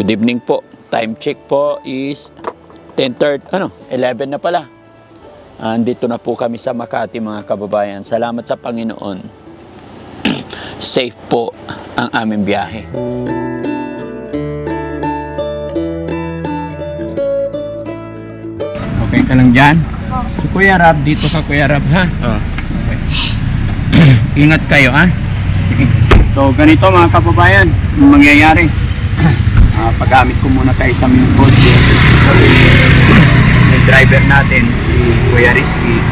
Good evening po. Time check po is 11 na pala. Andito na po kami sa Makati mga kababayan. Salamat sa Panginoon. Safe po ang aming biyahe. Okay ka lang dyan? Si Kuya Rab, dito ka Kuya Rab ha? Okay. Ingat kayo ha? So ganito mga kababayan, mangyayari. Paggamit ko muna tayo sa main road. Yung driver natin, si Kuya Rizky,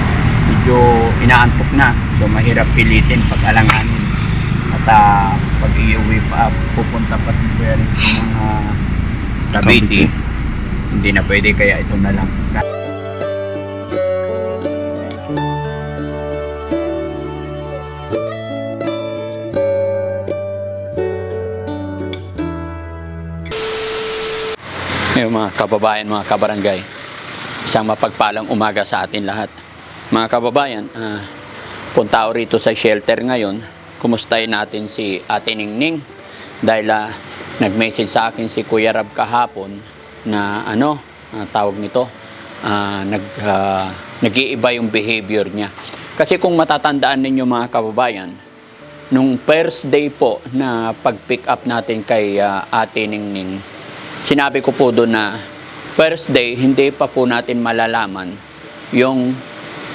medyo inaantok na. So mahirap pilitin pag alanganin. At pag iuwi pa, pupunta pa si Kuya Rizky ng Cavite. Hindi na pwede, kaya ito na lang. Yung mga kababayan, mga kabarangay, isang mapagpalang umaga sa atin lahat. Mga kababayan, punta ako rito sa shelter ngayon. Kumustahin natin si Ate Ningning dahil nag-message sa akin si Kuya Rab kahapon na tawag nito, nag-iiba yung behavior niya. Kasi kung matatandaan ninyo mga kababayan, nung first day po na pag-pick up natin kay Ate Ningning, sinabi ko po doon na first day, hindi pa po natin malalaman yung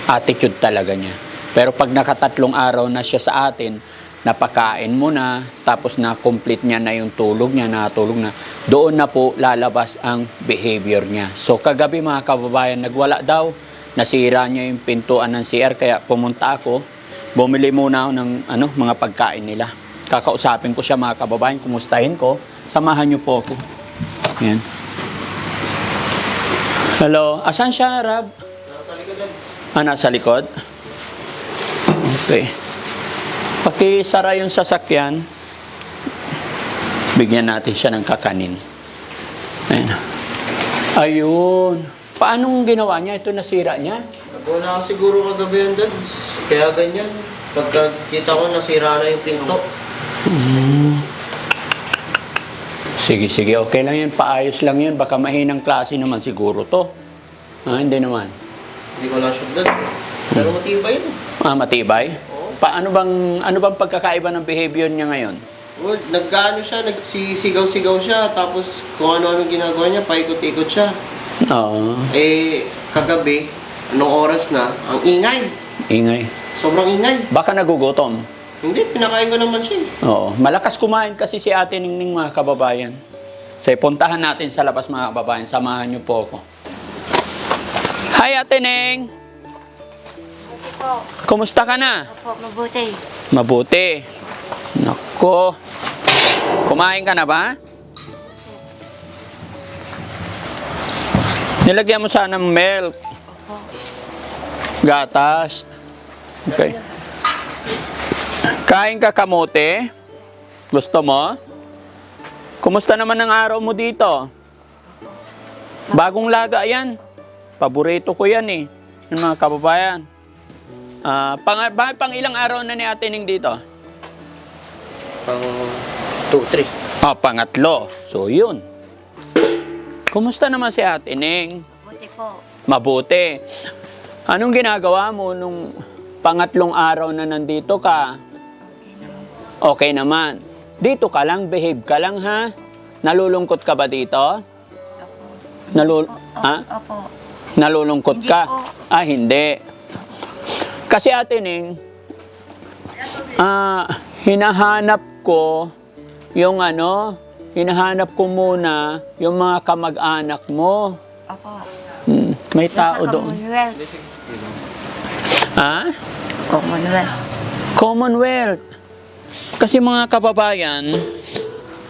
attitude talaga niya. Pero pag nakatatlong araw na siya sa atin, napakain mo na, tapos na-complete niya na yung tulog niya, natulog na, doon na po lalabas ang behavior niya. So kagabi mga kababayan, nagwala daw, nasira niya yung pintuan ng CR, kaya pumunta ako, bumili muna ako ng mga pagkain nila. Kakausapin ko siya mga kababayan, kumustahin ko, samahan niyo po ako. Yan. Hello. Asan siya, Rab? Nasa likod. Nasa likod? Okay. Pakisara yung sasakyan. Bigyan natin siya ng kakanin. Ayan. Ayun. Paanong ginawa niya? Ito nasira niya? Wala siguro kagabi yung dads. Kaya ganyan. Pagkakita ko nasira na yung pinto. Sige, okay lang yan. Paayos lang yan. Baka mahinang klase naman siguro to. Hindi naman. Hindi ko lang sure dads. Pero matibay yun. Matibay? Oo. Ano bang pagkakaiba ng behavior niya ngayon? Well, nag-ano siya, nagsisigaw-sigaw siya. Tapos kung ano-ano ginagawa niya, paikot-ikot siya. Oo. Kagabi, anong oras na, ang ingay. Ingay. Sobrang ingay. Baka nagugutom. Hindi, pinakain ko naman siya. Oo. Malakas kumain kasi si Ate Ningning mga kababayan. So, puntahan natin sa labas mga kababayan. Samahan niyo po ako. Hi Ate Ning! Po. Kumusta ka na? Opo, mabuti. Mabuti. Nako. Kumain ka na ba? Nilagyan mo sana ng milk. Opo. Gatas. Okay. Kain ka kamote? Gusto mo? Kumusta naman ang araw mo dito? Bagong laga yan. Paborito ko yan eh. Yung mga kababayan. Pang ilang araw na ni Ate Ning dito? Pang 2-3. Pangatlo. So yun. Kumusta naman si Ate Ning? Mabuti po. Mabuti. Anong ginagawa mo nung pangatlong araw na nandito ka? Okay naman. Dito ka lang, behave ka lang ha? Nalulungkot ka ba dito? Opo. Ha? Opo. Nalulungkot Hindi ka? po. Hindi. Kasi Ate Ning, hinahanap ko yung hinahanap ko muna yung mga kamag-anak mo. Opo. May tao Nasa doon. Commonwealth. Ha? Commonwealth. Commonwealth. Kasi mga kababayan,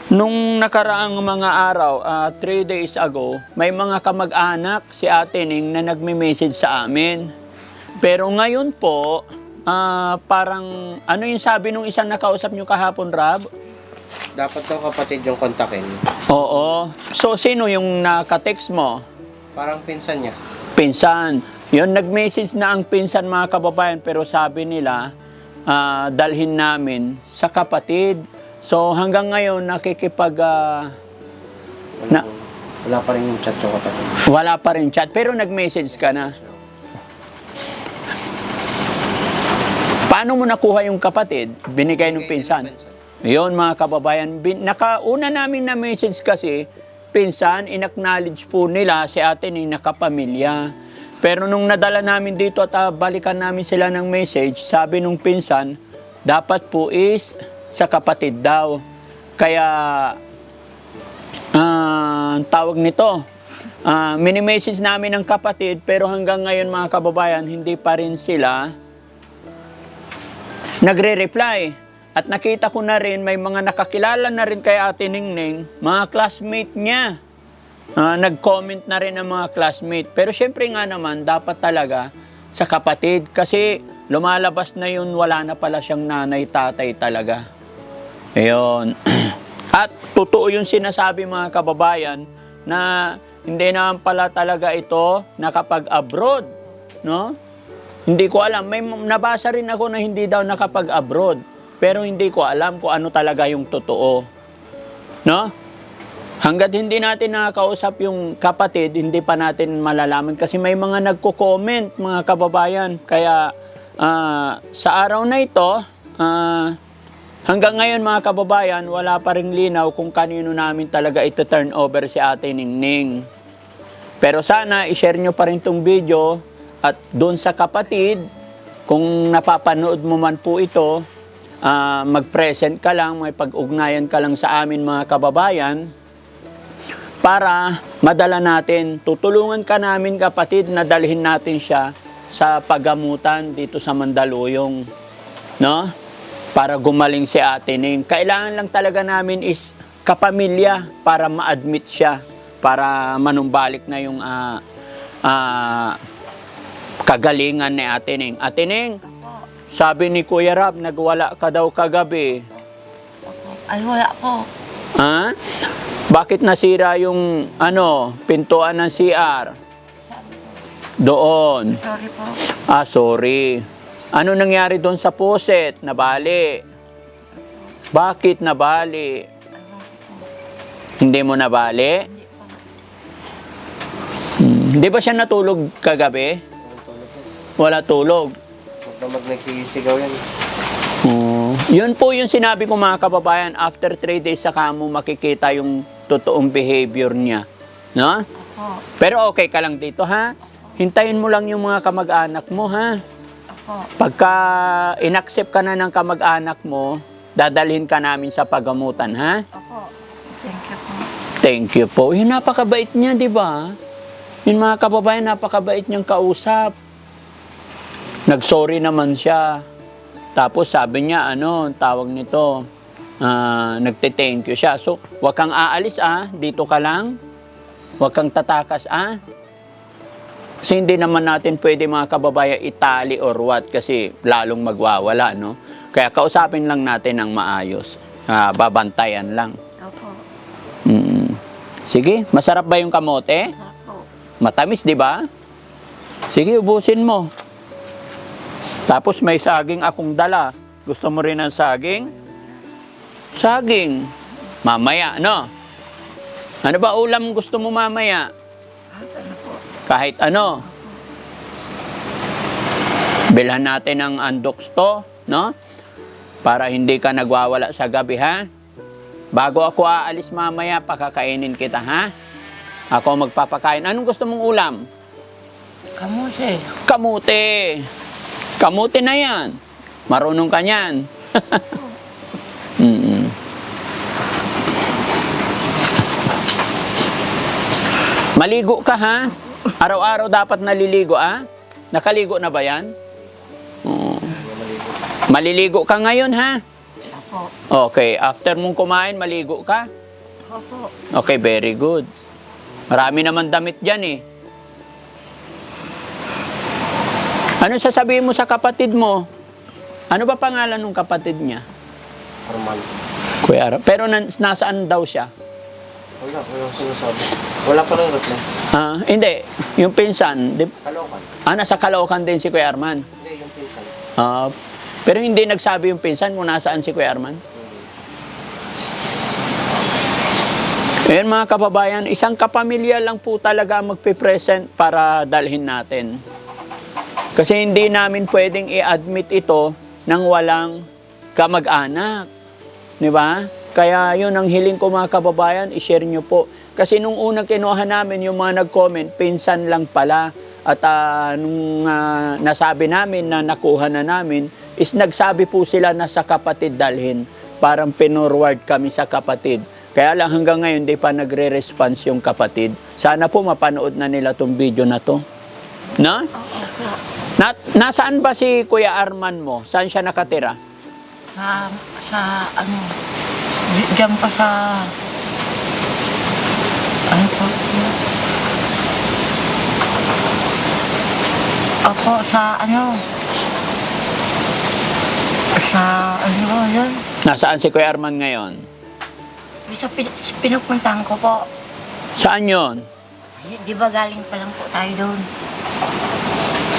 nung nakaraang mga araw, 3 days ago, may mga kamag-anak si Ate Ning na nagme-message sa amin. Pero ngayon po, parang, ano yung sabi nung isang nakausap nyo kahapon, Rab? Dapat daw kapatid yung kontakin. Oo. So, sino yung naka-text mo? Parang pinsan niya. Pinsan. Yun, nag-message na ang pinsan mga kababayan, pero sabi nila, dalhin namin sa kapatid. So hanggang ngayon Na, Wala pa rin yung chat yung kapatid. wala pa rin chat, pero nag-message ka na. Paano mo nakuha yung kapatid? Binigay ng pinsan. Yun mga kababayan, nakauna namin na message kasi, pinsan, in-acknowledge po nila si ate ni nakapamilya. Pero nung nadala namin dito at balikan namin sila ng message, sabi nung pinsan, dapat po is sa kapatid daw. Kaya, tawag nito, mini-message namin ng kapatid, pero hanggang ngayon mga kababayan, hindi pa rin sila nagre-reply. At nakita ko na rin, may mga nakakilala na rin kay Ate Ningning, mga classmate niya. Nag-comment na rin ang mga classmate. Pero syempre nga naman, dapat talaga sa kapatid. Kasi lumalabas na yun, wala na pala siyang nanay, tatay talaga. Ayun. At totoo yung sinasabi mga kababayan, na hindi naman pala talaga ito nakapag-abroad. No? Hindi ko alam. May nabasa rin ako na hindi daw nakapag-abroad. Pero hindi ko alam kung ano talaga yung totoo. No? Hanggat hindi natin nakakausap yung kapatid, hindi pa natin malalaman. Kasi may mga nagko-comment, mga kababayan. Kaya sa araw na ito, hanggang ngayon mga kababayan, wala pa ring linaw kung kanino namin talaga ito turn over si Ate Ningning. Pero sana i-share nyo pa rin itong video. At doon sa kapatid, kung napapanood mo man po ito, mag-present ka lang, may pag-ugnayan ka lang sa amin mga kababayan, para madala natin, tutulungan ka namin kapatid na dalhin natin siya sa pagamutan dito sa Mandaluyong. No? Para gumaling si Ate Ning. Kailangan lang talaga namin is kapamilya para ma-admit siya, para manumbalik na yung kagalingan ni Ate Ning. Ate Ning, sabi ni Kuya Rab, nagwala ka daw kagabi. Ay, wala po. Ha? Bakit nasira yung pintuan ng CR? Doon. Sorry po. Sorry. Ano nangyari doon sa puset? Nabali. Bakit nabali? Hindi mo nabali? Hindi ba siya natulog kagabi? Wala tulog. Huwag na nagsisigaw yan. Yun po yung sinabi ko mga kababayan, after 3 days saka mo makikita yung totoong behavior niya. No? Opo. Pero okay ka lang dito, ha? Hintayin mo lang yung mga kamag-anak mo, ha? Opo. Pagka inaccept ka na ng kamag-anak mo, dadalhin ka namin sa pagamutan, ha? Opo. Thank you po. Thank you po. Yung napakabait niya, di ba? Yung mga kababayan, napakabait niyang kausap. Nag-sorry naman siya. Tapos sabi niya, tawag nito, nagte-thank you siya. So, wag kang aalis, dito ka lang. Wag kang tatakas, Kasi hindi naman natin pwede mga kababayan itali or what, kasi lalong magwawala, no? Kaya kausapin lang natin ng maayos. Babantayan lang. Opo. Sige, masarap ba yung kamote? Sarap po. Matamis, di ba? Sige, ubusin mo. Tapos may saging akong dala. Gusto mo rin ng saging? Saging. Mamaya, no? Ano ba ulam gusto mo mamaya? Ano po? Kahit ano. Bilhan natin ng andoks to, no? Para hindi ka nagwawala sa gabi, ha? Bago ako aalis mamaya, pakakainin kita, ha? Ako magpapakain. Anong gusto mong ulam? Kamusi. Kamuti. Kamuti na yan. Marunong ka niyan. Maligo ka, ha? Araw-araw dapat naliligo, Nakaligo na ba yan? Oo. Maliligo ka ngayon, ha? Opo. Okay. After mong kumain, maligo ka? Opo. Okay, very good. Marami naman damit dyan, eh. Ano sasabihin mo sa kapatid mo? Ano ba pangalan ng kapatid niya? Arman. Kuya Arman. Pero nasaan daw siya? Wala sinasabi. Wala pa rin reply. Hindi. Yung pinsan. Kalokan. Nasa Caloocan din si Kuya Arman. Hindi, yung pinsan. Pero hindi nagsabi yung pinsan kung nasaan si Kuya Arman. Ayan mga kababayan, isang kapamilya lang po talaga ang magpe-present para dalhin natin. Kasi hindi namin pwedeng i-admit ito nang walang kamag-anak. Di ba? Kaya yun ang hiling ko mga kababayan, i-share nyo po. Kasi nung unang kinuha namin, yung mga nag-comment, pinsan lang pala. At nung nasabi namin na nakuha na namin, is nagsabi po sila na sa kapatid dalhin. Parang pinorward kami sa kapatid. Kaya lang hanggang ngayon, di pa nagre-response yung kapatid. Sana po mapanood na nila tong video na to. Na? Oo po. Nasaan ba si Kuya Arman mo? Saan siya nakatira? Sa ano, diyan pa sa, ano po, ako sa ano, yun, Nasaan si Kuya Arman ngayon? sa pinupuntahan ko po. Saan yon? Di ba galing pa lang po tayo doon?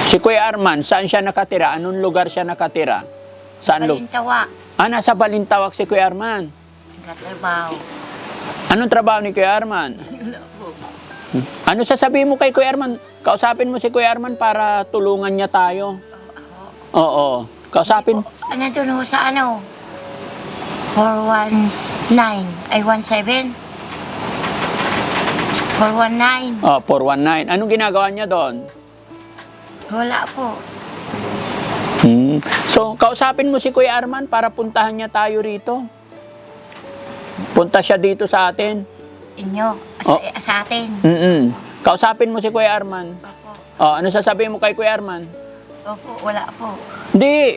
Si Kuya Arman, saan siya nakatira? Anong lugar siya nakatira? Saan lugar? Balintawa, Nasa Balintawak si Kuya Arman. nagtatrabaho. Anong trabaho ni Kuya Arman? Wala po. Ano sasabihin mo kay Kuya Arman? Kausapin mo si Kuya Arman para tulungan niya tayo. Oo. Kausapin. Ano doon ho sa ano? 419, ay 17? 419. 419. Anong ginagawa niya doon? Wala po. So, kausapin mo si Kuya Arman para puntahan niya tayo rito. Punta siya dito sa atin. Inyo, Oh. sa atin. Kausapin mo si Kuya Arman. Opo. Ano sasabihin mo kay Kuya Arman? Opo, wala po. Hindi.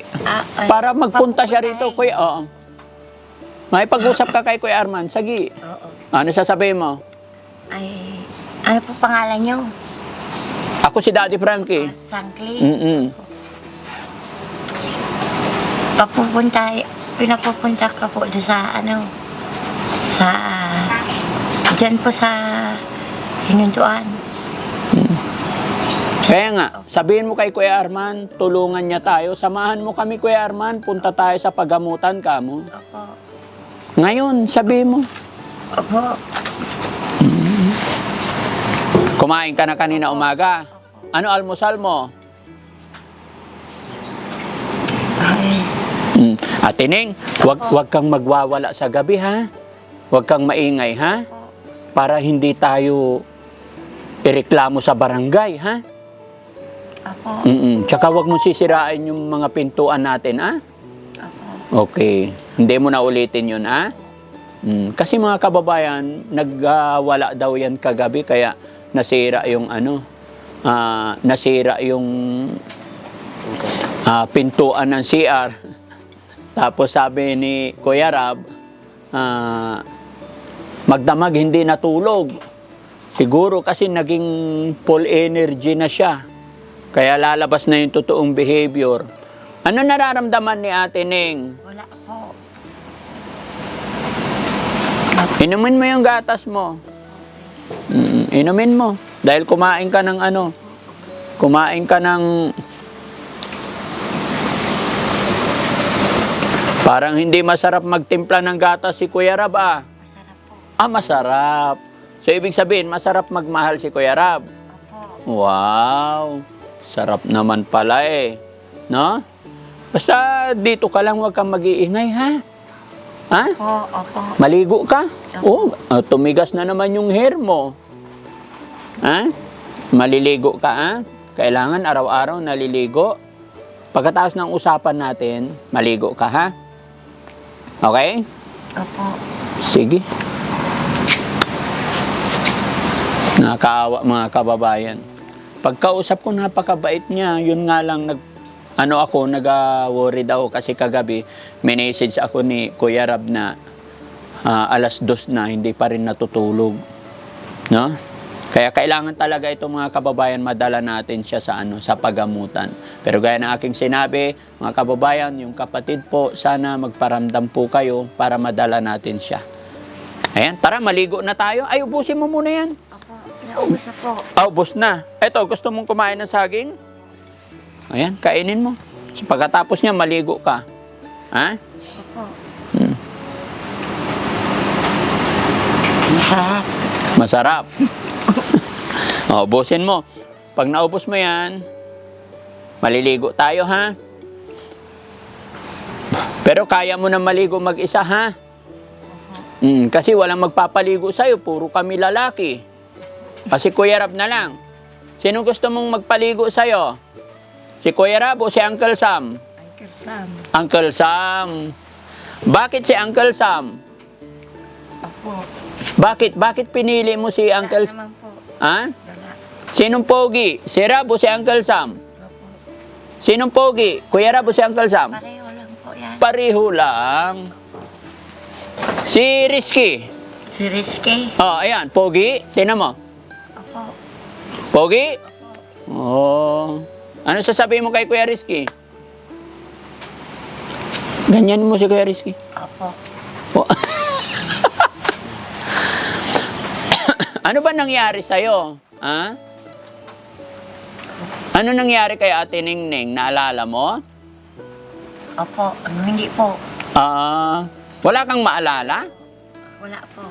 Ay, Para magpunta siya rito, papupuntahin. Kuya. Oo. May pag-usap ka kay Kuya Arman. Sige. Oo. Ano sasabihin mo? Ay, ano po pangalan nyo? Ako si Daddy Frankie. Franklin. Pinapupunta ka po doon sa ano, dyan po sa Hinunduan. Kaya nga, sabihin mo kay Kuya Arman, tulungan niya tayo. Samahan mo kami, Kuya Arman. Punta tayo sa pagamutan kamo. Opo. Ngayon, sabihin mo. Opo. Kumain ka na kanina umaga. Ano almusal mo? Ay, Ate Ning, wag kang magwawala sa gabi, ha? Wag kang maingay, ha? Para hindi tayo ireklamo sa barangay, ha? opo. Tsaka wag mo sisirain yung mga pintuan natin, ha? Opo. Okay. Hindi mo na ulitin yun, ha? Kasi mga kababayan, nagwala daw yan kagabi, kaya nasira yung nasira yung pintuan ng CR. Tapos sabi ni Kuya Rab, magdamag hindi natulog. Siguro kasi naging full energy na siya. Kaya lalabas na yung totoong behavior. Ano nararamdaman ni Ate Ning? Wala po. Inumin mo yung gatas mo. Inumin mo. Dahil kumain ka ng kumain ka ng parang hindi masarap magtimpla ng gatas si Kuya Rab, Masarap po. Masarap. So, ibig sabihin, masarap magmahal si Kuya Rab. Opo. Wow. Sarap naman pala no? Basta dito ka lang, huwag kang mag-iingay, ha? Ha? Opo. Maligo ka? Tumigas na naman yung hair mo. Ha? Maliligo ka, ha? Kailangan araw-araw naliligo. Pagkatapos ng usapan natin, maligo ka, ha? Okay? Opo. Sige. Nakakaawa mga kababayan. Pagkausap ko, napakabait niya. Yun nga lang, nag-worry daw kasi kagabi, may message ako ni Kuya Rab na 2:00 na, hindi pa rin natutulog. No? Kaya kailangan talaga itong mga kababayan, madala natin siya sa pagamutan. Pero gaya ng aking sinabi, mga kababayan, yung kapatid po, sana magparamdam po kayo para madala natin siya. Ayan, tara, maligo na tayo. Ay, ubusin mo muna yan. Opo. Naubos na po. Ubus na. Eto, gusto mong kumain ng saging? Ayan, kainin mo. So, pagkatapos niya, maligo ka. Ha? Opo. Masarap. Masarap. O, ubusin mo. Pag naubos mo yan, maliligo tayo, ha? Pero kaya mo na maligo mag-isa, ha? Kasi walang magpapaligo sa'yo, puro kami lalaki. Kasi Kuya Rab na lang. Sino gusto mong magpaligo sa'yo? Si Kuya Rab o si Uncle Sam? Uncle Sam. Uncle Sam. Bakit si Uncle Sam? Opo. Bakit pinili mo si Uncle Sam? Naman po. Ha? Dala. Sinong pogi? Si Rab o si Uncle Sam? Opo. Sinong pogi? Kuya Rab o si Uncle Sam? Pareho lang po yan. Pareho lang. Si Rizky. Si Rizky. Oh, ayan, pogi. Tingnan mo. Opo. Pogi? Opo. Oh. Ano sasabihin mo kay Kuya Rizky? Ganyan mo si Kuya Rizky. Opo. Oh. Ano ba nangyari sa'yo? Ha? Ano nangyari kay Ate Ningning? Naalala mo? Opo. Hindi po. Wala kang maalala? Wala po.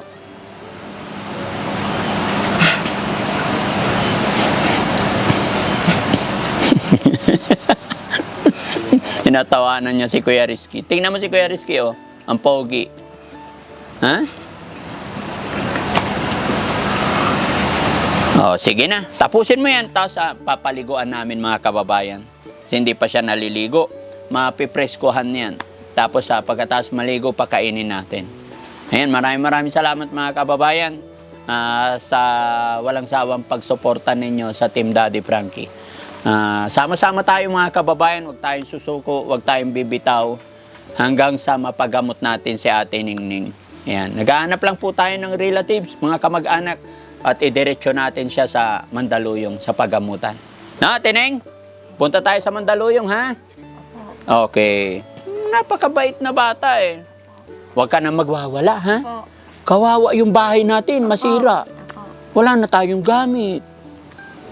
Tinatawanan niya si Kuya Rizky. Tingnan mo si Kuya Rizky, oh. Ang pogi. Ha? Oh, sige na. Tapusin mo yan. Tapos papaliguan namin mga kababayan. Kasi hindi pa siya naliligo. Mapipreskohan yan. Tapos pagkatapos maligo, pakainin natin. Ayan, maraming salamat mga kababayan sa walang sawang pagsuporta ninyo sa Team Daddy Frankie. Sama-sama tayo mga kababayan, huwag tayong susuko, huwag tayong bibitaw hanggang sa mapagamot natin si Ate Ningning. Ayan, naghahanap lang po tayo ng relatives, mga kamag-anak, at idiretso natin siya sa Mandaluyong sa pagamutan. Na, Ate Neng? Punta tayo sa Mandaluyong, ha? Okay. Napakabait na bata eh. Huwag ka na magwawala, ha? Opo. Kawawa yung bahay natin, masira. Opo. Wala na tayong gamit.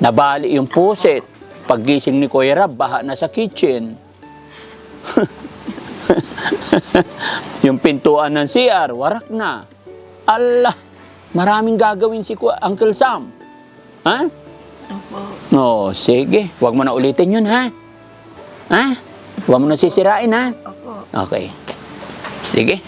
Nabali yung puset. Paggising ni Kuya Rab, baha na sa kitchen. Yung pintuan ng CR, warak na. Allah, maraming gagawin si Uncle Sam. Ha? Opo. Oh, sige. Huwag mo na ulitin yun, ha? Ha? Huwag mo na sisirain, ha? Opo. Okay. Sige.